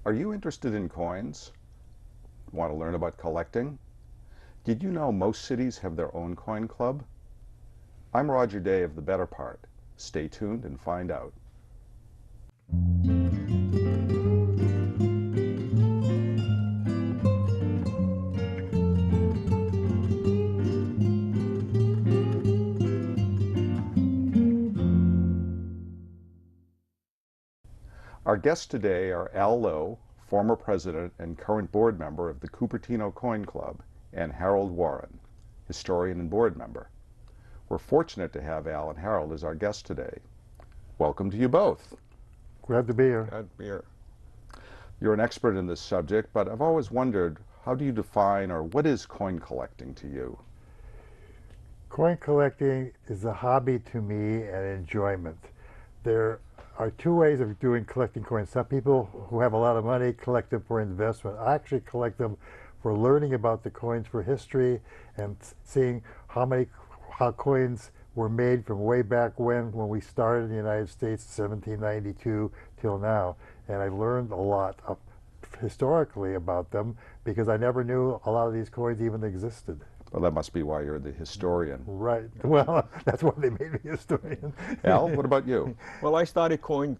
Are you interested in coins? Want to learn about collecting? Did you know most cities have their own coin club? I'm Roger Day of The Better Part. Stay tuned and find out. Our guests today are Al Lowe, former president and current board member of the Cupertino Coin Club, and Harold Warren, historian and board member. We're fortunate to have Al and Harold as our guests today. Welcome to you both. Glad to be here. Glad to be here. You're an expert in this subject, but I've always wondered, how do you define or what is coin collecting to you? Coin collecting is a hobby to me and enjoyment. There are two ways of collecting coins. Some people who have a lot of money collect them for investment. I actually collect them for learning about the coins, for history, and seeing how coins were made from way back when we started in the United States, 1792 till now. And I learned a lot historically about them because I never knew a lot of these coins even existed. Well, that must be why you're the historian. Right. Well, that's why they made me a historian. Al, what about you? Well, I started coin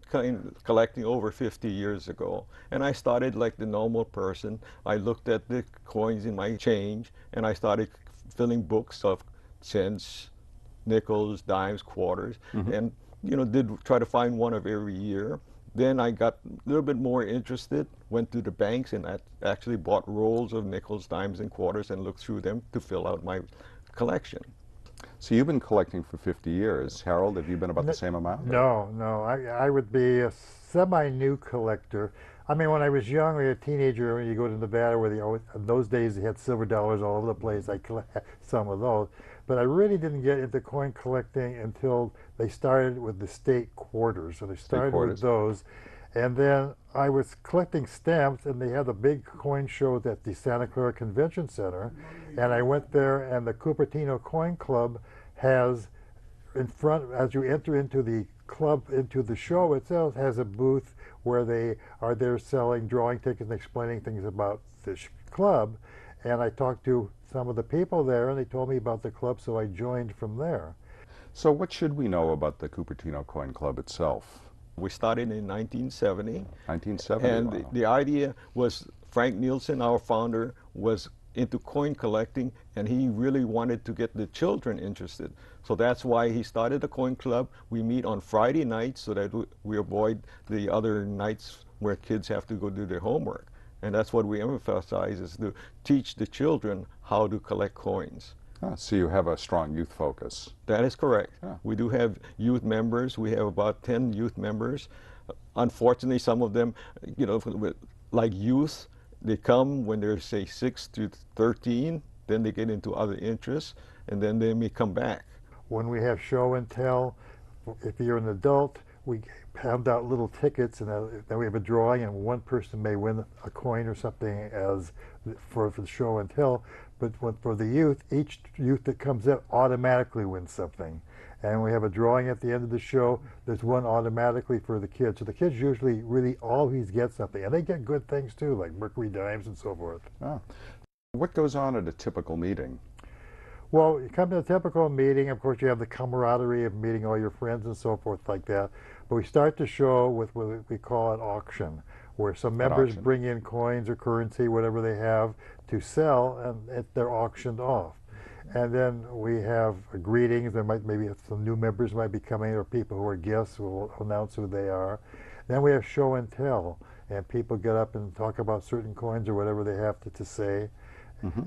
collecting over 50 years ago, and I started like the normal person. I looked at the coins in my change, and I started filling books of cents, nickels, dimes, quarters, and did try to find one of every year. Then I got a little bit more interested, went to the banks, and I actually bought rolls of nickels, dimes, and quarters and looked through them to fill out my collection. So you've been collecting for 50 years. Harold, have you been about the same amount? No. I would be a semi-new collector. I mean, when I was young, when I was a teenager, when you go to Nevada, where in those days they had silver dollars all over the place, I collected some of those. But I really didn't get into coin collecting until they started with the state quarters. So they started with those. And then I was collecting stamps, and they had a big coin show at the Santa Clara Convention Center. And I went there, and the Cupertino Coin Club has, in front, as you enter into the club, into the show itself, has a booth where they are there selling drawing tickets and explaining things about this club. And I talked to some of the people there, and they told me about the club, so I joined from there. So what should we know about the Cupertino Coin Club itself? We started in 1970. 1970, and wow. the idea was Frank Nielsen, our founder, was into coin collecting, and he really wanted to get the children interested. So that's why he started the coin club. We meet on Friday nights so that we avoid the other nights where kids have to go do their homework. And that's what we emphasize, is to teach the children how to collect coins. So you have a strong youth focus. That is correct. Yeah. We do have youth members. We have about 10 youth members. Unfortunately, some of them, like youth, they come when they're, say, 6 to 13, then they get into other interests, and then they may come back. When we have show and tell, if you're an adult, we hand out little tickets, and then we have a drawing, and one person may win a coin or something for the show and tell. But for the youth, each youth that comes in automatically wins something. And we have a drawing at the end of the show. There's one automatically for the kids. So the kids usually really always get something. And they get good things too, like Mercury dimes and so forth. Oh. What goes on at a typical meeting? Well, you come to a typical meeting, of course you have the camaraderie of meeting all your friends and so forth like that. But we start the show with what we call an auction, where some members bring in coins or currency, whatever they have, to sell, and they're auctioned off. And then we have greetings. There maybe some new members might be coming, or people who are guests will announce who they are. Then we have show and tell, and people get up and talk about certain coins or whatever they have to say.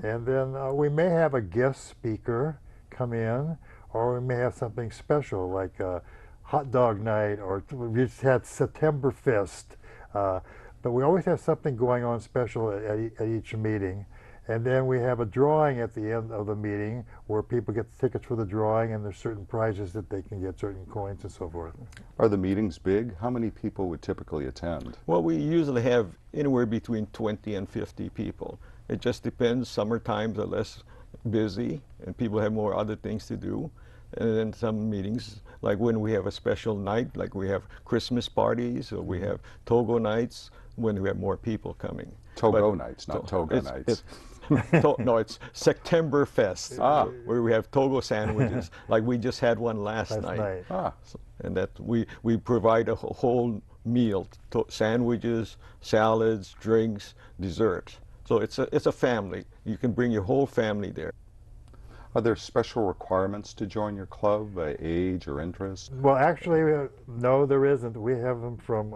And then we may have a guest speaker come in, or we may have something special like a hot dog night, or we just had Septemberfest. But we always have something going on special at each meeting. And then we have a drawing at the end of the meeting where people get tickets for the drawing, and there's certain prizes that they can get, certain coins and so forth. Are the meetings big? How many people would typically attend? Well, we usually have anywhere between 20 and 50 people. It just depends. Summer times are less busy and people have more other things to do. And then some meetings, like when we have a special night, like we have Christmas parties or we have Togo nights, when we have more people coming. Togo But- nights, not so toga nights. No, it's Septemberfest, Ah. where we have Togo sandwiches. Like we just had one last Last night. night. Ah, And that we provide a whole meal, sandwiches, salads, drinks, desserts. So it's a family. You can bring your whole family there. are there special requirements to join your club, age or interest? Well, actually, no, there isn't. We have them from.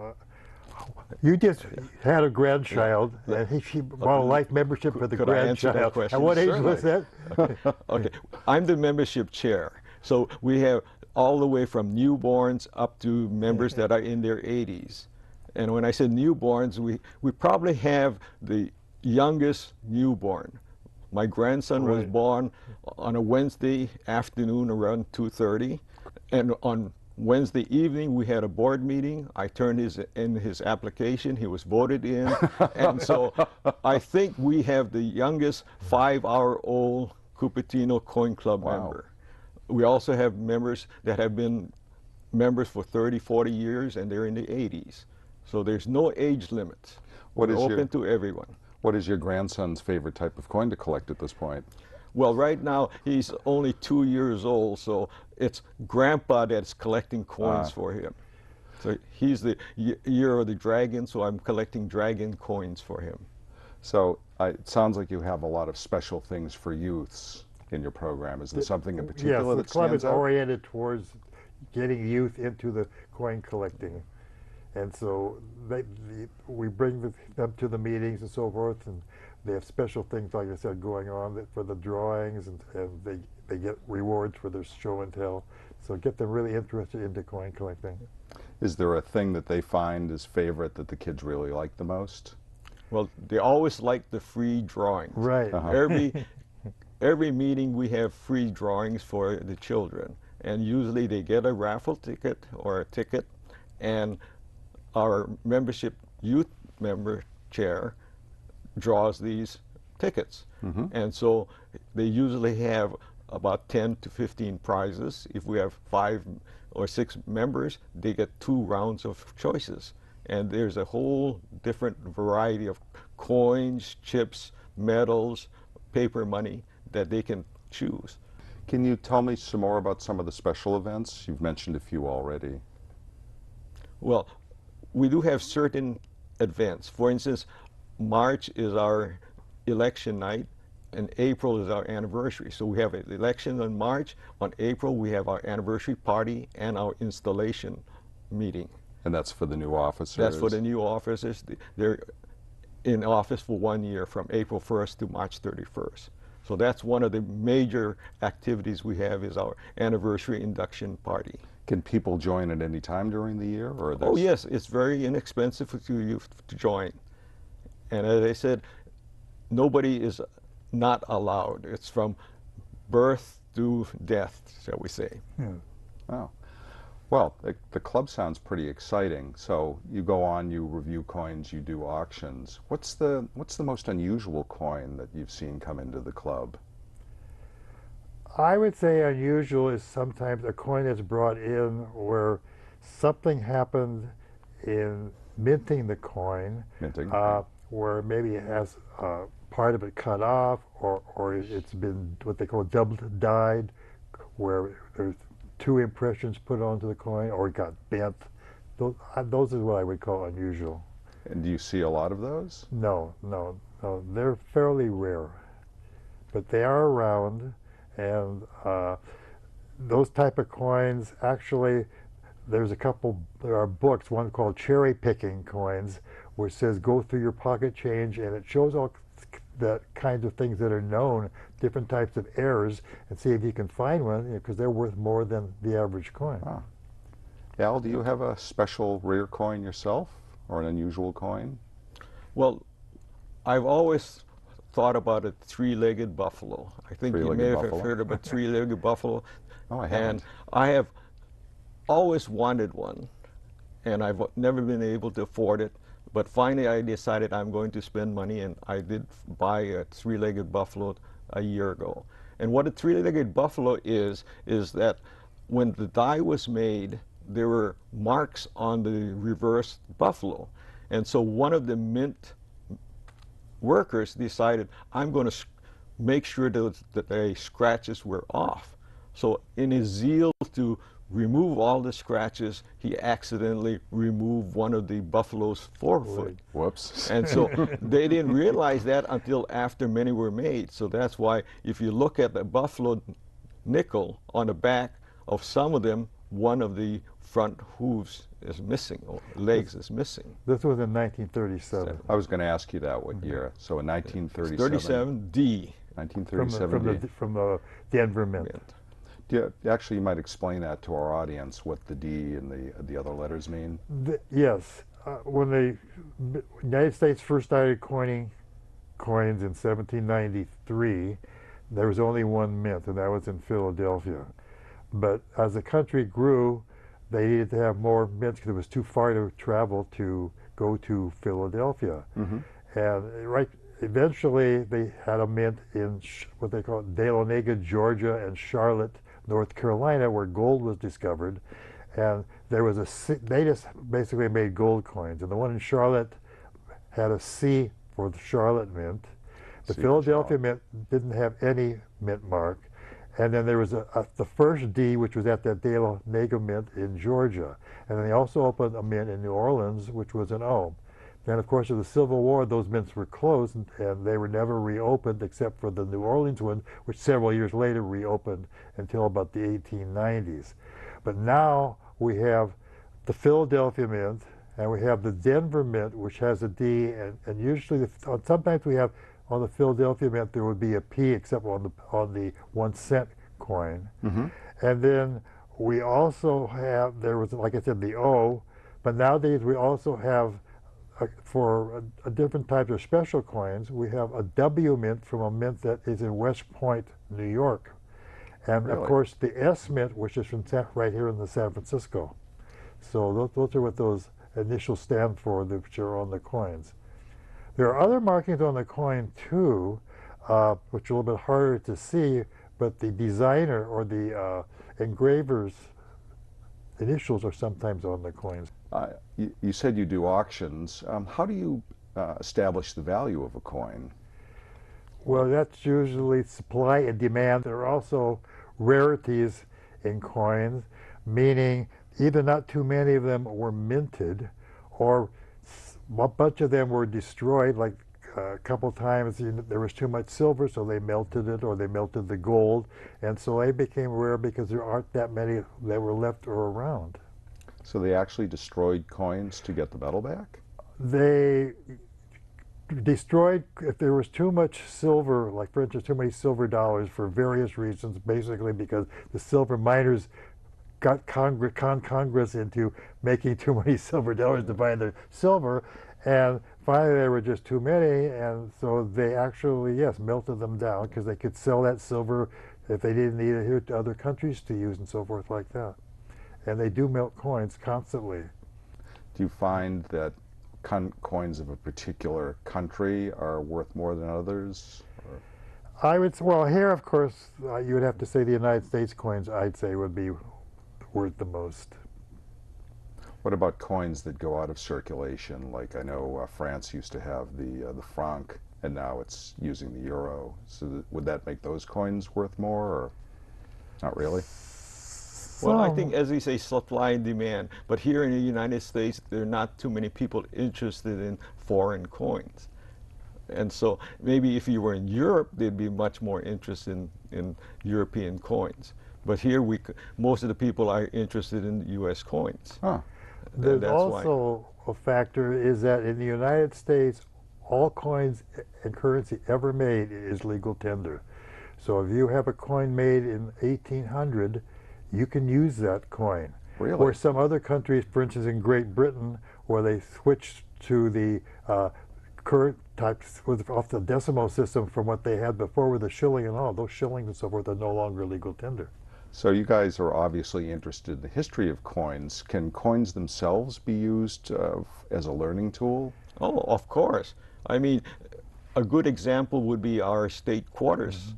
You just had a grandchild, and she bought a life membership for the Could I answer that grandchild. question? At what age was Certainly. that? Okay, I'm the membership chair. So we have all the way from newborns up to members that are in their 80s. And when I said newborns, we probably have the youngest newborn. My grandson was Right. born on a Wednesday afternoon around 2:30, and on Wednesday evening we had a board meeting. I turned in his application. He was voted in, and so I think we have the youngest 5-hour-old Cupertino Coin Club Wow. member. We also have members that have been members for 30, 40 years, and they're in the 80s. So there's no age limit. What We're is your- open to everyone. What is your grandson's favorite type of coin to collect at this point? Well, right now he's only 2 years old, so it's Grandpa that's collecting coins for him. So he's the year of the dragon, so I'm collecting dragon coins for him. So it sounds like you have a lot of special things for youths in your program. Is there something in Yes, particular the that club stands is out? oriented towards getting youth into the coin collecting. And so we bring them to the meetings and so forth, and they have special things, like I said, going on for the drawings, and they get rewards for their show and tell. So get them really interested into coin collecting. Is there a thing that they find is favorite that the kids really like the most? Well, they always like the free drawings. Right. Every meeting we have free drawings for the children, and usually they get a raffle ticket or a ticket, and our membership youth member chair draws these tickets. And so they usually have about 10 to 15 prizes. If we have 5 or 6 members, they get 2 rounds of choices. And there's a whole different variety of coins, chips, medals, paper money that they can choose. Can you tell me some more about some of the special events? You've mentioned a few already. Well, we do have certain events. For instance, March is our election night, and April is our anniversary. So we have an election in March. On April, we have our anniversary party and our installation meeting. And that's for the new officers? That's for the new officers. They're in office for 1 year, from April 1st to March 31st. So that's one of the major activities we have, is our anniversary induction party. Can people join at any time during the year? Or Oh yes, it's very inexpensive for you to join. And as I said, nobody is not allowed. It's from birth to death, shall we say. Oh. Well, the club sounds pretty exciting. So you go on, you review coins, you do auctions. What's the most unusual coin that you've seen come into the club? I would say unusual is sometimes a coin that's brought in where something happened in minting the coin, Minting? where maybe it has part of it cut off, or it's been what they call double dyed, where there's 2 impressions put onto the coin, or it got bent. Those is what I would call unusual. And do you see a lot of those? No, they're fairly rare, but they are around. And those type of coins, actually, there are books, one called Cherry Picking Coins, where it says go through your pocket change, and it shows all the kinds of things that are known, different types of errors, and see if you can find one, because they're worth more than the average coin. Ah. Al, do you have a special rare coin yourself, or an unusual coin? Well, I've always thought about a 3-legged buffalo. I think you may have heard of a 3-legged buffalo. Oh, I haven't. And I have always wanted one, and I've never been able to afford it. But finally, I decided I'm going to spend money, and I did buy a 3-legged buffalo a year ago. And what a 3-legged buffalo is that when the die was made, there were marks on the reversed buffalo. And so one of the mint workers decided, I'm going to make sure that the scratches were off. So in his zeal to remove all the scratches, he accidentally removed one of the buffalo's forefoot. Whoops. And so they didn't realize that until after many were made. So that's why if you look at the buffalo nickel on the back of some of them, one of the front hooves is missing, or legs is missing. This was in 1937. I was going to ask you that, what year. So in 1937. 37 D. 1937 from the Denver Mint. Actually, you might explain that to our audience, what the D and the other letters mean. Yes. When the United States first started coining coins in 1793, there was only one mint, and that was in Philadelphia. But as the country grew, they needed to have more mints because it was too far to travel to go to Philadelphia. And eventually they had a mint in what they call Dahlonega, Georgia, and Charlotte, North Carolina, where gold was discovered. And there was they just basically made gold coins. And the one in Charlotte had a C for the Charlotte Mint. The Philadelphia Mint didn't have any mint mark. And then there was the first D, which was at that Dahlonega Mint in Georgia. And then they also opened a mint in New Orleans, which was an O. Then, of course, in the Civil War, those mints were closed, and they were never reopened except for the New Orleans one, which several years later reopened until about the 1890s. But now we have the Philadelphia Mint, and we have the Denver Mint, which has a D, and usually, sometimes we have, on the Philadelphia Mint, there would be a P, except on the 1 cent coin. And then we also have, there was, like I said, the O, but nowadays we also have, for a different types of special coins, we have a W mint from a mint that is in West Point, New York. And of course the S mint, which is from right here in the San Francisco. So those are what those initials stand for, which are on the coins. There are other markings on the coin too, which are a little bit harder to see, but the designer or the engraver's initials are sometimes on the coins. You said you do auctions. How do you establish the value of a coin? Well, that's usually supply and demand. There are also rarities in coins, meaning either not too many of them were minted, or a bunch of them were destroyed, like a couple times there was too much silver, so they melted it, or they melted the gold, and so they became rare because there aren't that many that were left or around. So they actually destroyed coins to get the metal back? They destroyed, if there was too much silver, like for instance too many silver dollars, for various reasons, basically because the silver miners got Congress into making too many silver dollars to buy the silver, and finally there were just too many, and so they actually, yes, melted them down because they could sell that silver if they didn't need it here to other countries to use and so forth like that. And they do melt coins constantly. Do you find that coins of a particular country are worth more than others? Or? I would, well, here of course you would have to say the United States coins, I'd say, would be worth the most. What about coins that go out of circulation? Like I know France used to have the franc, and now it's using the euro. So would that make those coins worth more, or not really? Well, I think, as we say, supply and demand. But here in the United States, there are not too many people interested in foreign coins. And so maybe if you were in Europe, they'd be much more interested in European coins. But here, most of the people are interested in U.S. coins. Huh. There's also a factor is that in the United States, all coins and currency ever made is legal tender. So if you have a coin made in 1800, you can use that coin. Really? Or some other countries, for instance in Great Britain, where they switched to the current types off the decimal system from what they had before with the shilling and all, those shillings and so forth are no longer legal tender. So you guys are obviously interested in the history of coins. Can coins themselves be used as a learning tool? Oh, of course. I mean, a good example would be our state quarters.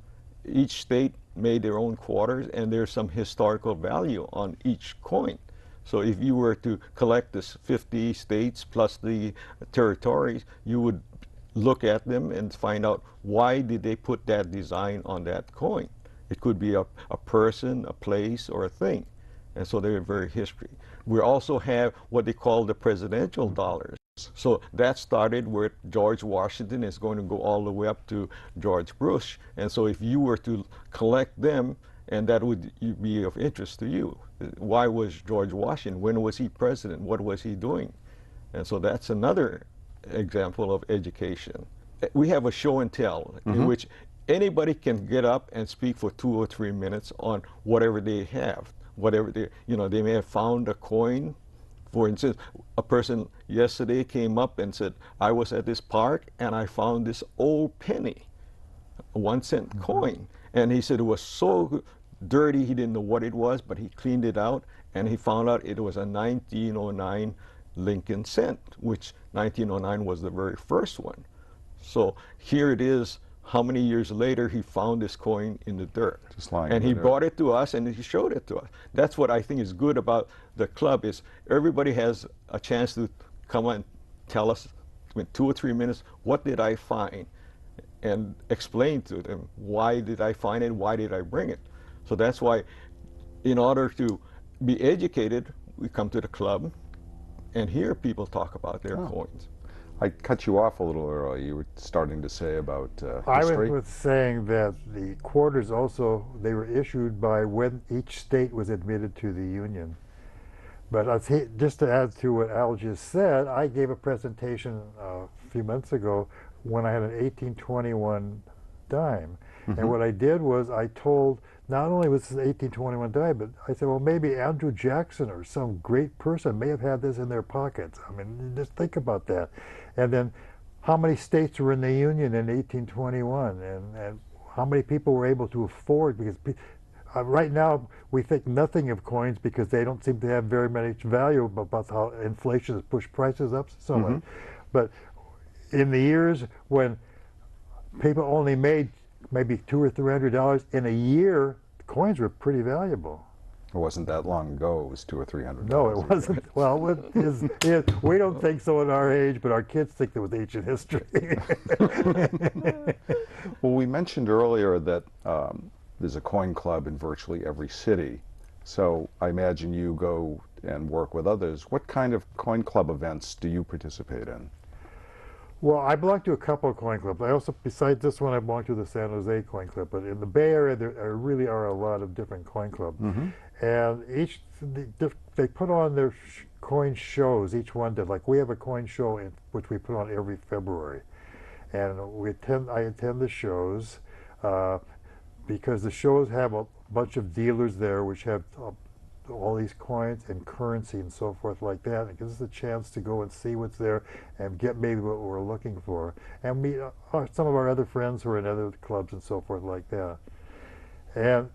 Each state made their own quarters, and there's some historical value on each coin. So if you were to collect this 50 states plus the territories, you would look at them and find out why did they put that design on that coin. It could be a person, a place, or a thing. And so they're very history. We also have what they call the presidential dollars. So that started with George Washington. It's going to go all the way up to George Bush. And so if you were to collect them, and that would be of interest to you. Why was George Washington? When was he president? What was he doing? And so that's another example of education. We have a show and tell in which anybody can get up and speak for 2 or 3 minutes on whatever they have. Whatever they, they may have found a coin. For instance, a person yesterday came up and said, I was at this park and I found this old penny, a 1-cent coin. And he said it was so dirty, he didn't know what it was, but he cleaned it out and he found out it was a 1909 Lincoln cent, which 1909 was the very first one. So here it is. How many years later he found this coin in the dirt, just lying and he brought it to us and he showed it to us. That's what I think is good about the club, is everybody has a chance to come and tell us in 2 or 3 minutes, what did I find, and explain to them, why did I find it, why did I bring it. So that's why, in order to be educated, we come to the club and hear people talk about their coins. I cut you off a little early. You were starting to say about history. I was saying that the quarters also, they were issued by when each state was admitted to the Union. But just to add to what Al just said, I gave a presentation a few months ago when I had an 1821 dime. And what I did was I told, not only was this an 1821 dime, but I said, well, maybe Andrew Jackson or some great person may have had this in their pockets. I mean, just think about that. And then how many states were in the Union in 1821, and how many people were able to afford, because right now we think nothing of coins because they don't seem to have very much value, about how inflation has pushed prices up so much. But in the years when people only made maybe $200 or $300 in a year, coins were pretty valuable. It wasn't that long ago. It was $200 or $300. No, it wasn't. Right? Well, we don't think so at our age, but our kids think it was ancient history. Well, we mentioned earlier that there's a coin club in virtually every city. So I imagine you go and work with others. What kind of coin club events do you participate in? Well, I belong to a couple of coin clubs. I also, besides this one, I belong to the San Jose Coin Club. But in the Bay Area, there really are a lot of different coin clubs. And they put on their coin shows, each one did. Like we have a coin show which we put on every February. And I attend the shows because the shows have a bunch of dealers there which have all these coins and currency and so forth like that. It gives us a chance to go and see what's there and get maybe what we're looking for, and meet some of our other friends who are in other clubs and so forth like that. And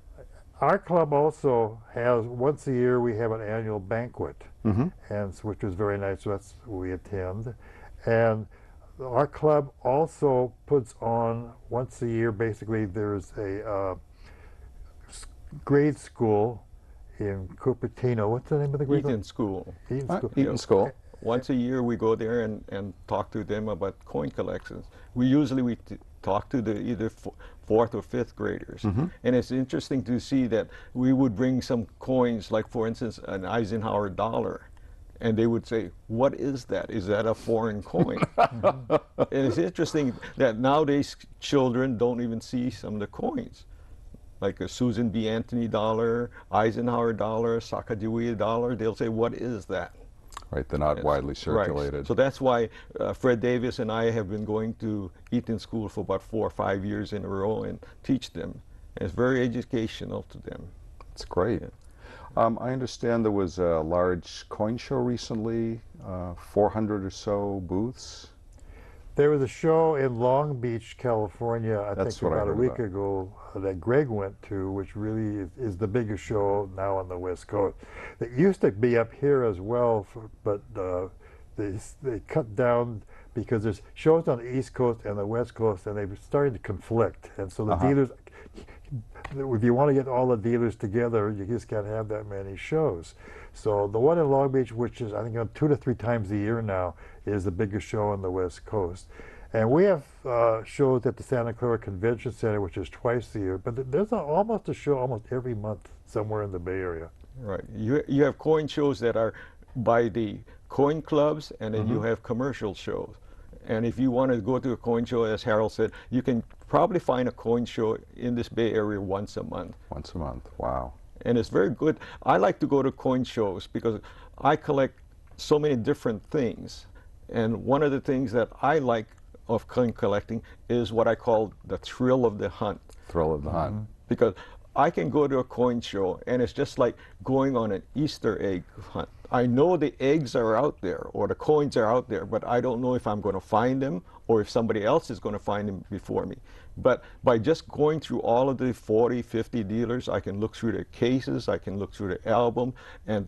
our club also has, once a year, we have an annual banquet, and which is very nice. So that's we attend. And our club also puts on, once a year, basically, there's a grade school in Cupertino. What's the name of the grade school? Eaton School. Once a year we go there and talk to them about coin collections. We talk to the either 4th or 5th graders. And it's interesting to see that we would bring some coins, like for instance an Eisenhower dollar, and they would say, what is that? Is that a foreign coin? And it's interesting that nowadays children don't even see some of the coins. Like a Susan B. Anthony dollar, Eisenhower dollar, Sacagawea dollar, they'll say, what is that? Right, they're not widely circulated. Right. So that's why Fred Davis and I have been going to Eaton School for about 4 or 5 years in a row and teach them. And it's very educational to them. That's great. I understand there was a large coin show recently, 400 or so booths. There was a show in Long Beach, California, I think about a week ago, that Greg went to, which really is the biggest show now on the West Coast. It used to be up here as well, but they cut down because there's shows on the East Coast and the West Coast, and they were starting to conflict. And so the dealers if you want to get all the dealers together, you just can't have that many shows. So the one in Long Beach, which is I think 2 to 3 times a year now, is the biggest show on the West Coast. And we have shows at the Santa Clara Convention Center, which is twice a year. But there's almost a show almost every month somewhere in the Bay Area. Right. You have coin shows that are by the coin clubs, and then you have commercial shows. And if you want to go to a coin show, as Harold said, you can probably find a coin show in this Bay Area once a month. Once a month, wow. And it's very good. I like to go to coin shows because I collect so many different things. And one of the things that I like of coin collecting is what I call the thrill of the hunt. Thrill of the hunt. Because I can go to a coin show and it's just like going on an Easter egg hunt. I know the eggs are out there or the coins are out there, but I don't know if I'm going to find them or if somebody else is going to find them before me. But by just going through all of the 40, 50 dealers, I can look through their cases, I can look through the album, and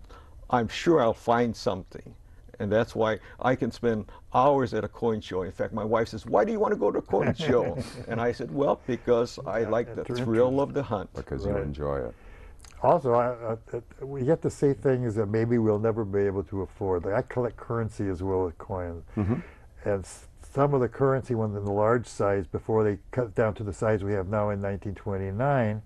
I'm sure I'll find something. And that's why I can spend hours at a coin show. In fact, my wife says, "Why do you want to go to a coin show?" And I said, "Well, because I like the thrill of the hunt." Because you enjoy it. Also, we get to see things that maybe we'll never be able to afford. Like I collect currency as well as coins. And some of the currency, when in the large size, before they cut down to the size we have now in 1929,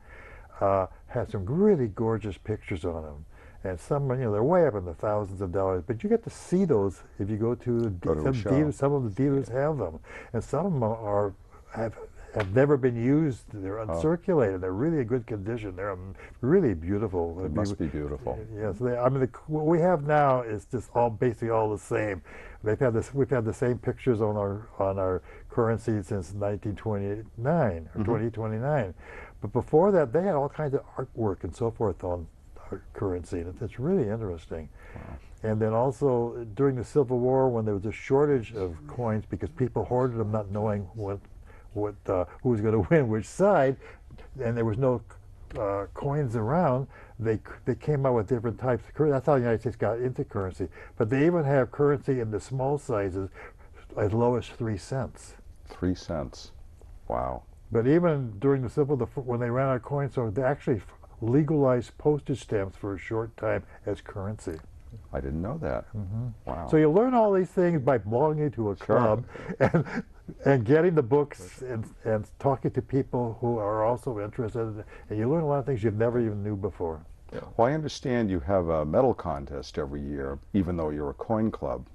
had some really gorgeous pictures on them. And some, they're way up in the thousands of dollars. But you get to see those if you go to dealers. Some of the dealers have them, and some of them have never been used. They're uncirculated. They're really in good condition. They're really beautiful. It must be beautiful. Yes, what we have now is just basically all the same. We've had the same pictures on our currency since 1929 or 2029. But before that, they had all kinds of artwork and so forth on our currency. And it's really interesting. Wow. And then also during the Civil War, when there was a shortage of coins because people hoarded them, not knowing who was going to win which side, and there was no coins around, they came out with different types of currency. That's how the United States got into currency. But they even have currency in the small sizes as low as 3 cents. 3 cents. Wow. But even during the Civil War, when they ran out of coins, so they actually legalized postage stamps for a short time as currency. I didn't know that. Wow. So you learn all these things by belonging to a club and getting the books and talking to people who are also interested, and you learn a lot of things you never even knew before. Yeah. Well, I understand you have a medal contest every year, even though you're a coin club.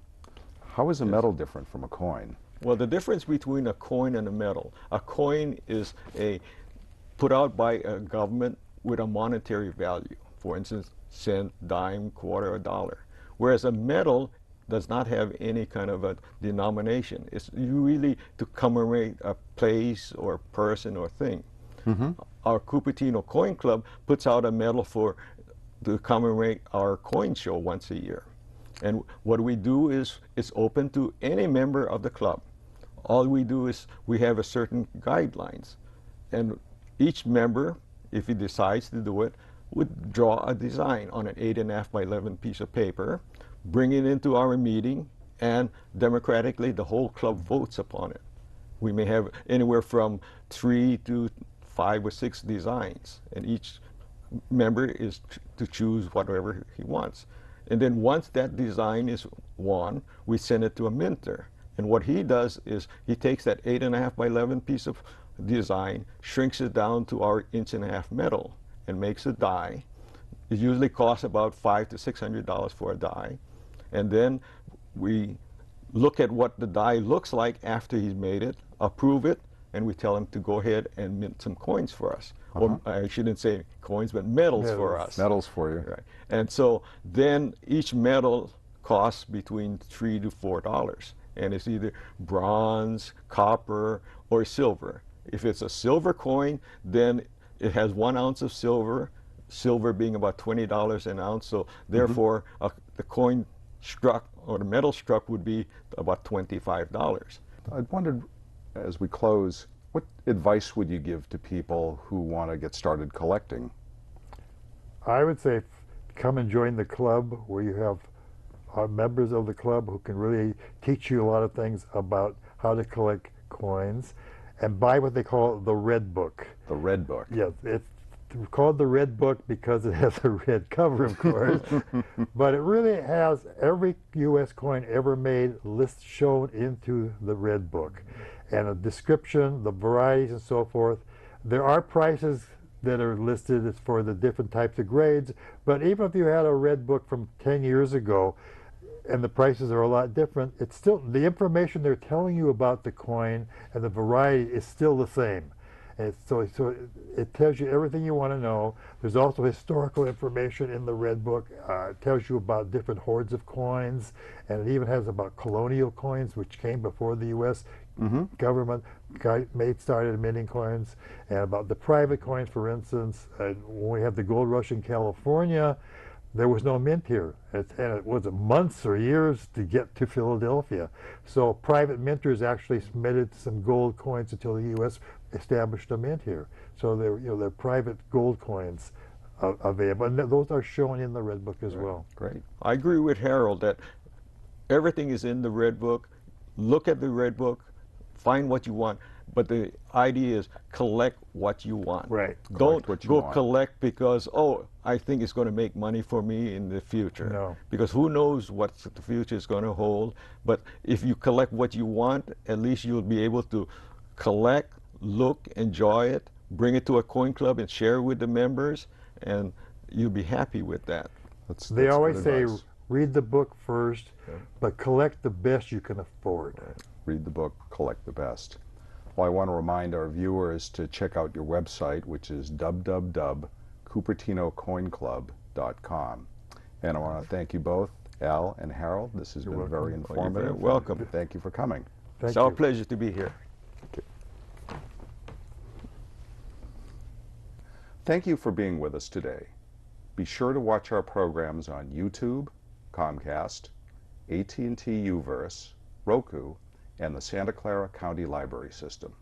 How is a medal different from a coin? Well, the difference between a coin and a medal, a coin is put out by a government with a monetary value. For instance, cent, dime, quarter, or dollar. Whereas a medal does not have any kind of a denomination. It's really to commemorate a place or person or thing. Our Cupertino Coin Club puts out a medal to commemorate our coin show once a year. And what we do is it's open to any member of the club. All we do is we have a certain guidelines. And each member, if he decides to do it, would draw a design on an 8.5 by 11 piece of paper, bring it into our meeting, and democratically the whole club votes upon it. We may have anywhere from 3 to 5 or 6 designs, and each member is to choose whatever he wants. And then once that design is won, we send it to a minter. And what he does is he takes that 8.5 by 11 piece of design, shrinks it down to our 1.5-inch metal, and makes a die. It usually costs about $500 to $600 for a die. And then we look at what the die looks like after he's made it, approve it, and we tell him to go ahead and mint some coins for us. Or I shouldn't say coins, but medals for us. Medals for you. Right. And so then each medal costs between $3 to $4. And it's either bronze, copper, or silver. If it's a silver coin, then it has 1 ounce of silver, silver being about $20 an ounce. So therefore, the coin struck or the medal struck would be about $25. I wondered, as we close, what advice would you give to people who want to get started collecting? I would say come and join the club where you have members of the club who can really teach you a lot of things about how to collect coins. and buy what they call the Red Book. The Red Book. Yes, it's called the Red Book because it has a red cover, of course, but it really has every U.S. coin ever made list shown into the Red Book, and a description, the varieties and so forth. There are prices that are listed for the different types of grades, but even if you had a Red Book from 10 years ago, and the prices are a lot different, it's still, the information they're telling you about the coin and the variety is still the same. And so it tells you everything you want to know. There's also historical information in the Red Book. It tells you about different hordes of coins, and it even has about colonial coins, which came before the U.S. government started minting coins, and about the private coins, for instance. When we had the gold rush in California, there was no mint here, and it was months or years to get to Philadelphia. So private minters actually submitted some gold coins until the U.S. established a mint here. So they're private gold coins available, and those are shown in the Red Book as well. Great. I agree with Harold that everything is in the Red Book. Look at the Red Book, find what you want. But the idea is collect what you want. Right. Don't what you go want. collect because, oh, I think it's going to make money for me in the future. No. Because who knows what the future is going to hold. But if you collect what you want, at least you'll be able to collect, look, enjoy it, bring it to a coin club and share it with the members, and you'll be happy with that. They always good say, advice. read the book first, but collect the best you can afford. Read the book, collect the best. Well, I want to remind our viewers to check out your website, which is www.cupertinocoinclub.com. And I want to thank you both, Al and Harold. This has been very informative. You're very welcome. Thank you for coming. It's our pleasure to be here. Thank you for being with us today. Be sure to watch our programs on YouTube, Comcast, AT&T UVerse, Roku, and the Santa Clara County Library System.